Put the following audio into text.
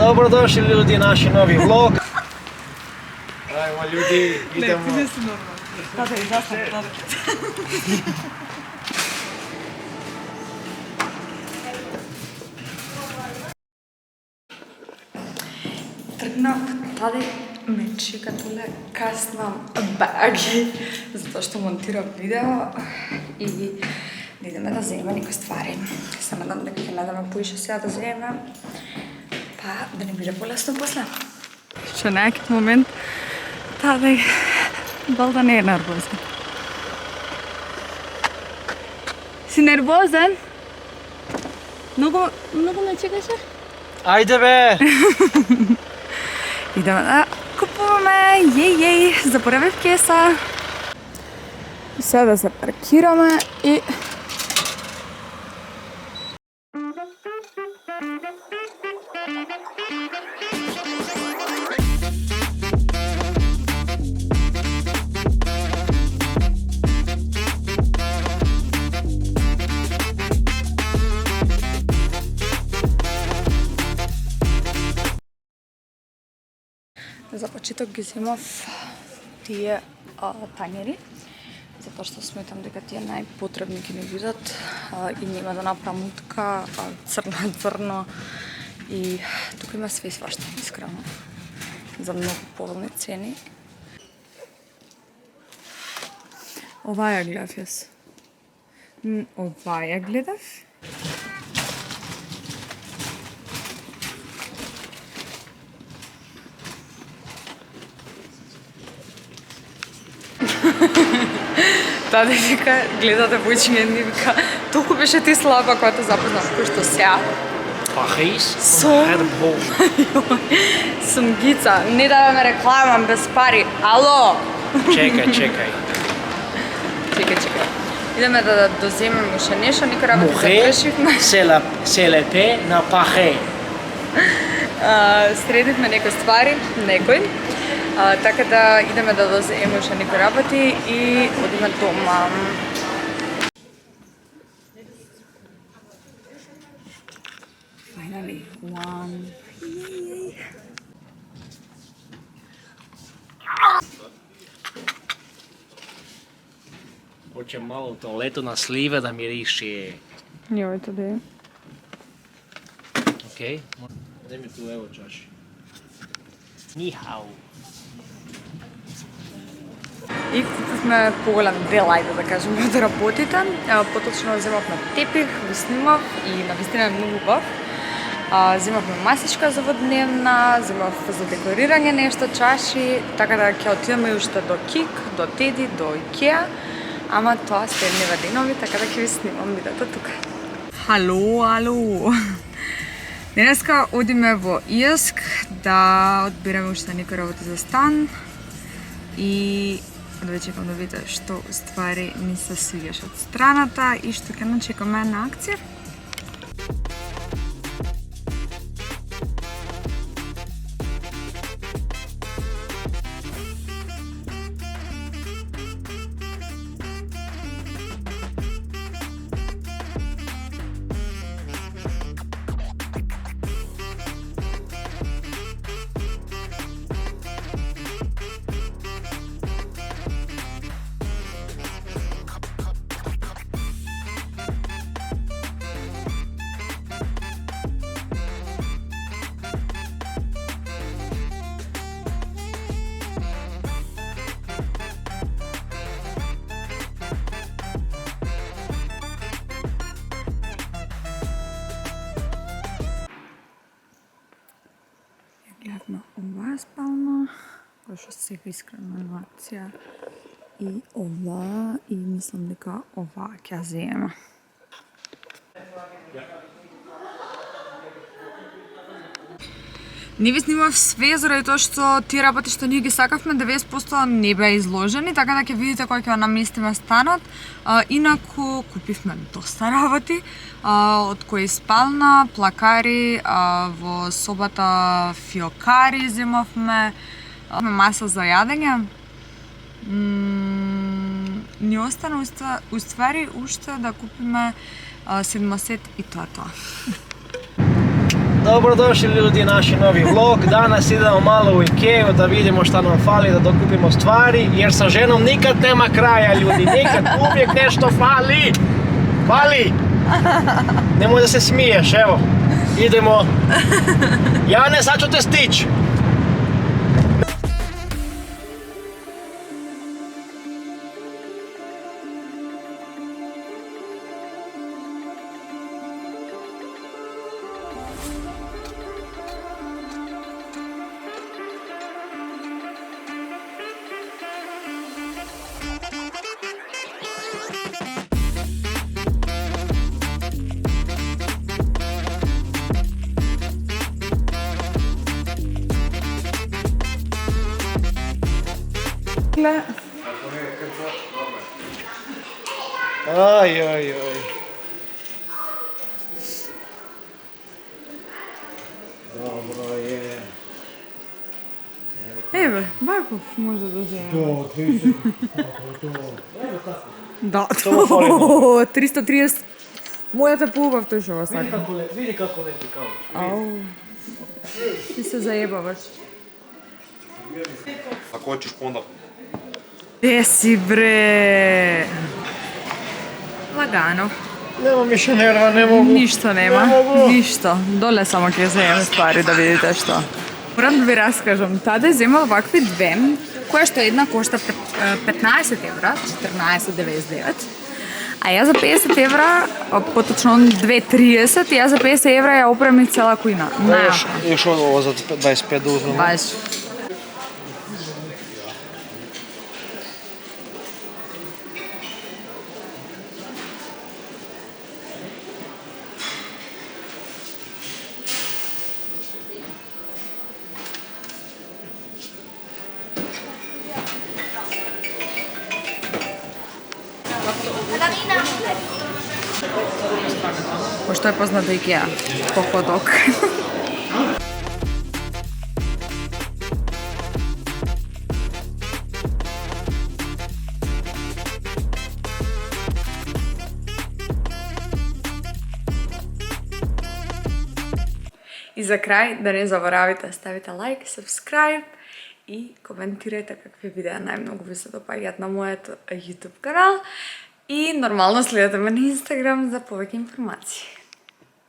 Dobrodošli ljudi, naš novi vlog. Ajmo ljudi, idemo. Ne, ti si normalno. Tada je zasad, tada. Тргнав таде ме чека толе каснам баги, затоа што монтирам видео и да идеме да земеме некои ствари. Се надам дека ќе најдеме поише сега да земеме, па да не биде полесно после. Што на некој момент таде балда не е нервозен. Си нервозен? Многу ме чекаше? Ајде бе! Идеме да купуваме, за први в кеса. Сега да се паркираме и... За почеток ги земав тие тањери, затоа што сметам дека тие најпотребни ќе ни бидат и нема да направам утка, црно и тука има све и свашта, искрено, за многу поволни цени. Ова ја гледав јас. Ова ја гледав. Таде вика, гледате војчиња и вика, толку беше ти слаба кога те запознав, кој што сега. Parijs? Сум... Сум гица, не да ме рекламам без пари, ало! Чекај. Чекај. Идеме да доземеме уште нешто, некои работи завршивме. Се лепе на пахе. Средивме некои ствари, така да идеме да доземеме уште некои работи и одиме дома. Finally, one. Hoće malo toaletu na slive da miriši. Joj, to da je. Okej. Дай ми ту ево чаши. Ни хау. И сме поголем дел, ајде да кажеме, од работите. Поточно земавме тепих, го снимав и навистина е многу убав. Земавме масичка за водневна, земав за декорирање нешто, чаши, така да ќе отидеме уште до Кик, до Теди, до Икеа. Ама тоа следниве денови, така да ќе ви снимам видеото тука. Хало! Денеска одиме во ИСК да одбереме уште некои работи за стан и да ви чекам да видите што ствари ни се свигаш од страната и што ќе начекаме на акција. Гледавме оваа спална, која што сега искрено е на акција, и оваа, и мислам дека оваа ќе ја земеме. Не ви снимав све заради тоа што тие работи што ние ги сакавме 90% не беа изложени, така да ќе видите кога ќе наместиме станот. Инаку купивме доста работи, од кои спална, плакари, во собата фиокари земавме, маса за јадење. Ни остана уствари уште да купиме 70 и тоа. Dobrodošli ljudi, naši novi vlog. Danas idemo malo u Ikeu da vidimo šta nam fali, da dokupimo stvari, jer sa ženom nikad nema kraja ljudi, nikad, uvijek nešto fali. Fali! Nemoj da se smiješ, evo. Idemo. Jane, sad ću te stići. Aj. Dobro je. Evo, Markov možda dođe. Da, To fali. 330. Moja te pubav, to je što vas Vidi kako leti kao. Au. Ti se zajebavaš. Ako hoćeš onda... Gdje si bre? Lagano. Nema više nerva, ne mogu. Ništa nema, Ne mogu. ništa. Dole samo kje zajem stvari da vidite što. Moram da vi raskažem, tada je imala ovakve dve, koja što jedna košta 15 evra, 14,99. A ja za 50 evra, potočno 2,30, ja za 50 evra ja opremim cela kujna. Još ovo za 25 da uzmemo. Baš. Pošto je poznata Ikea, pohodok. I za kraj, da ne zaboravite, stavite like, subscribe и коментирайте какви видеа најмногу ви се допаѓаат на мојот YouTube канал и нормално следете ме на Instagram за повеќе информации.